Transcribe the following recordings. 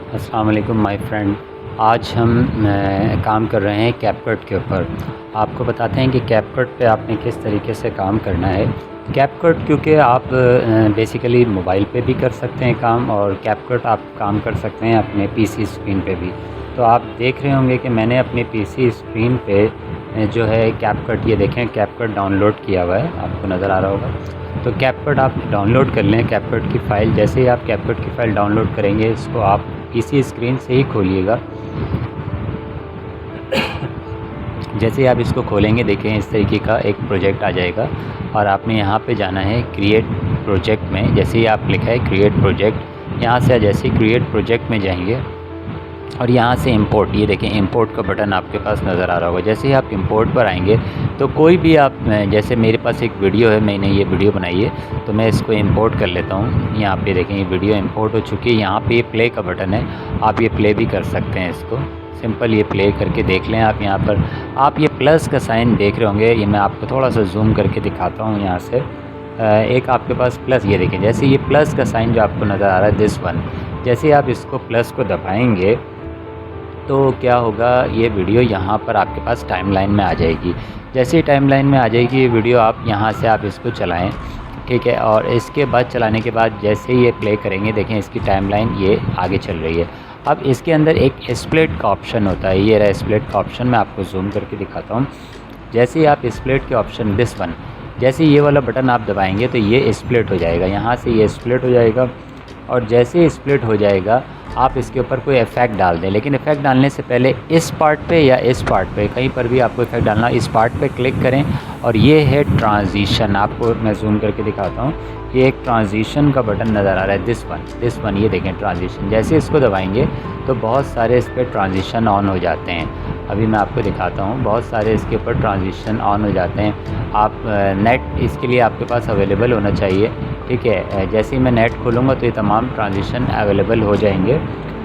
अस्सलाम वालेकुम my friend. आज हम काम कर रहे हैं कैपकट के ऊपर। आपको बताते हैं कि कैपकट पे आपने किस तरीके से काम करना है। कैपकट क्योंकि आप बेसिकली मोबाइल पे भी कर सकते हैं काम, और कैपकट आप काम कर सकते हैं अपने पीसी स्क्रीन पे भी। तो आप देख रहे होंगे कि मैंने अपने पीसी स्क्रीन पे जो है कैपकट, ये देखें कैपकट डाउनलोड किया हुआ है, आपको नज़र आ रहा होगा। तो कैपकट आप डाउनलोड कर लें, कैपकट की फ़ाइल। जैसे ही आप कैपकट की फ़ाइल डाउनलोड करेंगे, इसको आप पीसी स्क्रीन से ही खोलिएगा। जैसे ही आप इसको खोलेंगे, देखें इस तरीके का एक प्रोजेक्ट आ जाएगा और आपने यहाँ पे जाना है क्रिएट प्रोजेक्ट में। जैसे ही आप लिखा है क्रिएट प्रोजेक्ट, यहाँ से जैसे ही क्रिएट प्रोजेक्ट में जाएंगे और यहाँ से इंपोर्ट, ये देखें इंपोर्ट का बटन आपके पास नज़र आ रहा होगा। जैसे ही आप इंपोर्ट पर आएंगे तो कोई भी आप, जैसे मेरे पास एक वीडियो है, मैंने ये वीडियो बनाई है, तो मैं इसको इंपोर्ट कर लेता हूँ। यहाँ पे देखें ये वीडियो इंपोर्ट हो चुकी है। यहाँ पे ये प्ले का बटन है, आप ये प्ले भी कर सकते हैं इसको। सिंपल ये प्ले करके देख लें आप। यहाँ पर आप ये प्लस का साइन देख रहे होंगे, ये मैं आपको थोड़ा सा जूम करके दिखाता हूँ। यहाँ से एक आपके पास प्लस, ये देखें जैसे ये प्लस का साइन जो आपको नज़र आ रहा है, दिस वन। जैसे ही आप इसको प्लस को दबाएंगे तो क्या होगा, ये वीडियो यहाँ पर आपके पास टाइमलाइन में आ जाएगी। जैसे ही टाइमलाइन में आ जाएगी ये वीडियो, आप यहाँ से आप इसको चलाएं, ठीक है। और इसके बाद चलाने के बाद जैसे ही ये प्ले करेंगे, देखें इसकी टाइमलाइन ये आगे चल रही है। अब इसके अंदर एक स्प्लिट का ऑप्शन होता है, ये रहा स्प्लिट का ऑप्शन, मैं आपको जूम करके दिखाता हूँ। जैसे ही आप स्प्लिट के ऑप्शन, दिस वन, जैसे ये वाला बटन आप दबाएंगे तो ये स्प्लिट हो जाएगा, यहाँ से ये स्प्लिट हो जाएगा। और जैसे ही स्प्लिट हो जाएगा, आप इसके ऊपर कोई इफ़ेक्ट डाल दें। लेकिन इफ़ेक्ट डालने से पहले इस पार्ट पे या इस पार्ट पे, कहीं पर भी आपको इफ़ेक्ट डालना, इस पार्ट पे क्लिक करें। और ये है ट्रांजिशन, आपको मैं जूम करके दिखाता हूँ। ये एक ट्रांजिशन का बटन नज़र आ रहा है, दिस वन, ये देखें ट्रांजिशन। जैसे इसको दबाएंगे तो बहुत सारे इस पर ट्रांजिशन ऑन हो जाते हैं। अभी मैं आपको दिखाता हूँ, बहुत सारे इसके ऊपर ट्रांजिशन ऑन हो जाते हैं। आप नेट इसके लिए आपके पास अवेलेबल होना चाहिए, ठीक है। जैसे ही मैं नेट खोलूँगा तो ये तमाम ट्रांजिशन अवेलेबल हो जाएंगे।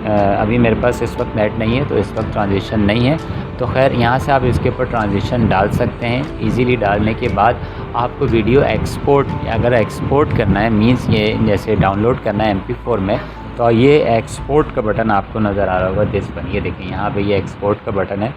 अभी मेरे पास इस वक्त नेट नहीं है, तो इस वक्त ट्रांजिशन नहीं है। तो खैर यहाँ से आप इसके ऊपर ट्रांजिशन डाल सकते हैं। इजीली डालने के बाद आपको वीडियो एक्सपोर्ट, अगर एक्सपोर्ट करना है, मींस ये जैसे डाउनलोड करना है MP4 में, तो ये एक्सपोर्ट का बटन आपको नज़र आ रहा होगा, दिस वन, ये देखें यहाँ पे ये एक्सपोर्ट का बटन है।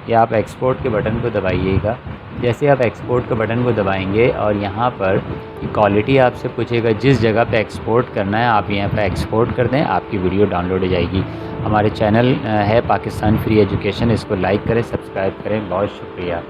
ये आप एक्सपोर्ट के बटन को दबाइएगा। जैसे आप एक्सपोर्ट के बटन को दबाएंगे और यहाँ पर क्वालिटी आपसे पूछेगा, जिस जगह पे एक्सपोर्ट करना है आप यहाँ पे एक्सपोर्ट कर दें, आपकी वीडियो डाउनलोड हो जाएगी। हमारे चैनल है पाकिस्तान फ्री एजुकेशन, इसको लाइक करें, सब्सक्राइब करें। बहुत शुक्रिया।